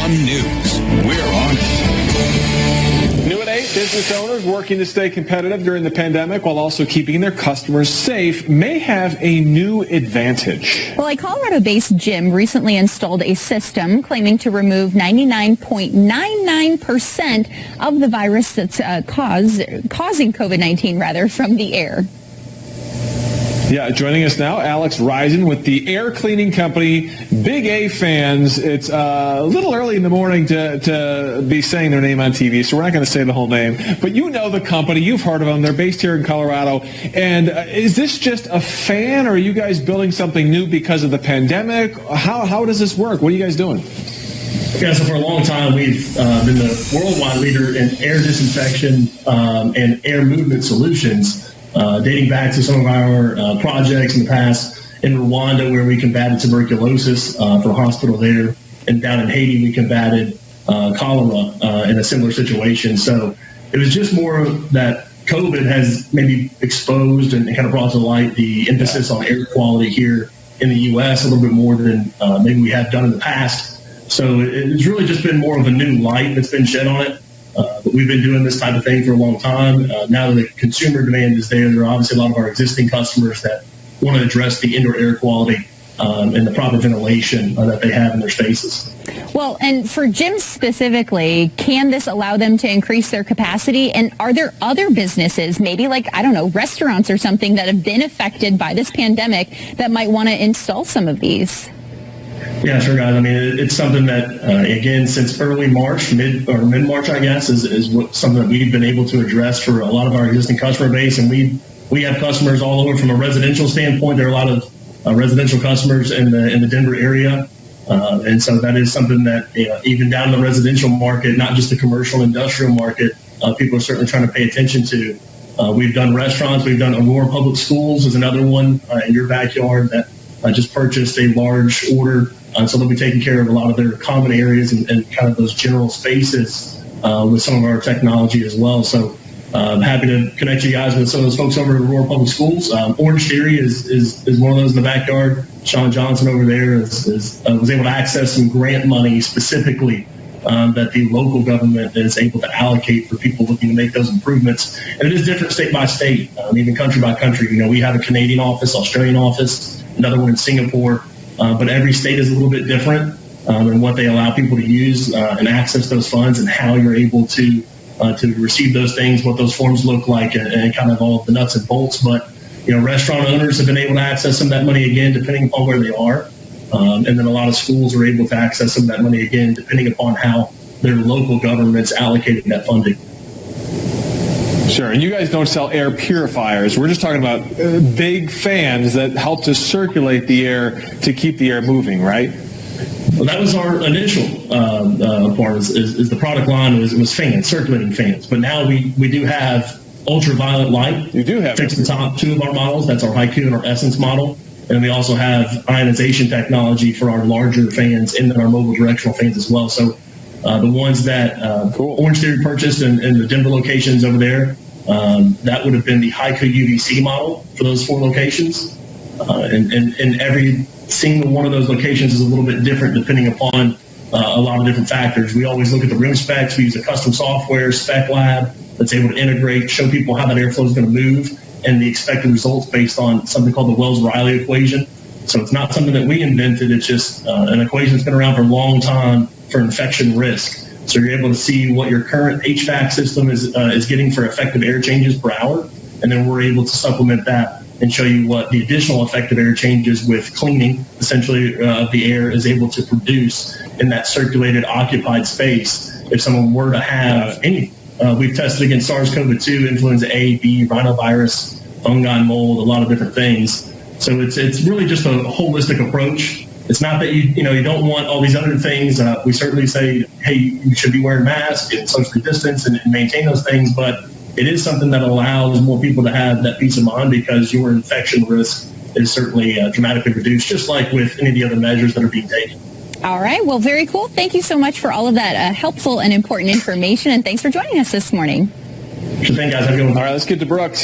on news. We're on it. New at 8, business owners working to stay competitive during the pandemic while also keeping their customers safe may have a new advantage. Well, a Colorado-based gym recently installed a system claiming to remove 99.99% of the virus that's causing COVID-19 from the air. Yeah, joining us now, Alex Risen with the air cleaning company Big A Fans. It's a little early in the morning to be saying their name on TV, so we're not going to say the whole name. But you know the company. You've heard of them. They're based here in Colorado. And is this just a fan, or are you guys building something new because of the pandemic? How does this work? What are you guys doing? Yeah, so for a long time, we've been the worldwide leader in air disinfection and air movement solutions. Dating back to some of our projects in the past in Rwanda, where we combated tuberculosis for a hospital there, and down in Haiti we combated cholera in a similar situation. So it was just more that COVID has maybe exposed and kind of brought to light the emphasis on air quality here in the U.S. a little bit more than maybe we have done in the past. So it's really just been more of a new light that's been shed on it. But we've been doing this type of thing for a long time. Now that the consumer demand is there are obviously a lot of our existing customers that want to address the indoor air quality and the proper ventilation that they have in their spaces. Well, and for gyms specifically, can this allow them to increase their capacity? And are there other businesses, maybe like, I don't know, restaurants or something that have been affected by this pandemic that might want to install some of these? Yeah, sure, guys. I mean, it's something that, again, since early March, mid-March, I guess, is something that we've been able to address for a lot of our existing customer base. And we have customers all over from a residential standpoint. There are a lot of residential customers in the Denver area. And so that is something that, even down in the residential market, not just the commercial and industrial market, people are certainly trying to pay attention to. We've done restaurants. We've done Aurora Public Schools is another one in your backyard that just purchased a large order. So they'll be taking care of a lot of their common areas and kind of those general spaces with some of our technology as well. So I'm happy to connect you guys with some of those folks over at Aurora Public Schools. Orangetheory is one of those in the backyard. Sean Johnson over there was able to access some grant money specifically that the local government is able to allocate for people looking to make those improvements. And it is different state by state, even country by country. We have a Canadian office, Australian office, another one in Singapore. But every state is a little bit different in what they allow people to use and access those funds and how you're able to receive those things, what those forms look like, and kind of all of the nuts and bolts. But, restaurant owners have been able to access some of that money again, depending upon where they are. And then a lot of schools are able to access some of that money again, depending upon how their local government's allocating that funding. Sure, and you guys don't sell air purifiers. We're just talking about big fans that help to circulate the air to keep the air moving, right? Well, that was our initial part is the product line was fans, circulating fans. But now we do have ultraviolet light. You do have fixed the top two of our models. That's our Haiku and our Essence model. And we also have ionization technology for our larger fans and then our mobile directional fans as well. So the ones that Orangetheory purchased in the Denver locations over there, that would have been the Haiku UVC model for those 4 locations. And every single one of those locations is a little bit different depending upon a lot of different factors. We always look at the room specs. We use a custom software spec lab that's able to integrate, show people how that airflow is going to move, and the expected results based on something called the Wells-Riley equation. So it's not something that we invented. It's just an equation that's been around for a long time for infection risk. So you're able to see what your current HVAC system is getting for effective air changes per hour, and then we're able to supplement that and show you what the additional effective air changes with cleaning, essentially, the air is able to produce in that circulated occupied space if someone were to have any. We've tested against SARS-CoV-2, influenza A, B, rhinovirus, fungi, mold, a lot of different things. So it's really just a holistic approach. It's not that you don't want all these other things. We certainly say, hey, you should be wearing masks and socially distance and maintain those things, but it is something that allows more people to have that peace of mind because your infection risk is certainly dramatically reduced, just like with any of the other measures that are being taken. All right. Well, very cool. Thank you so much for all of that helpful and important information, and thanks for joining us this morning. Sure thing, guys. Have a good one. All right, let's get to Brooks.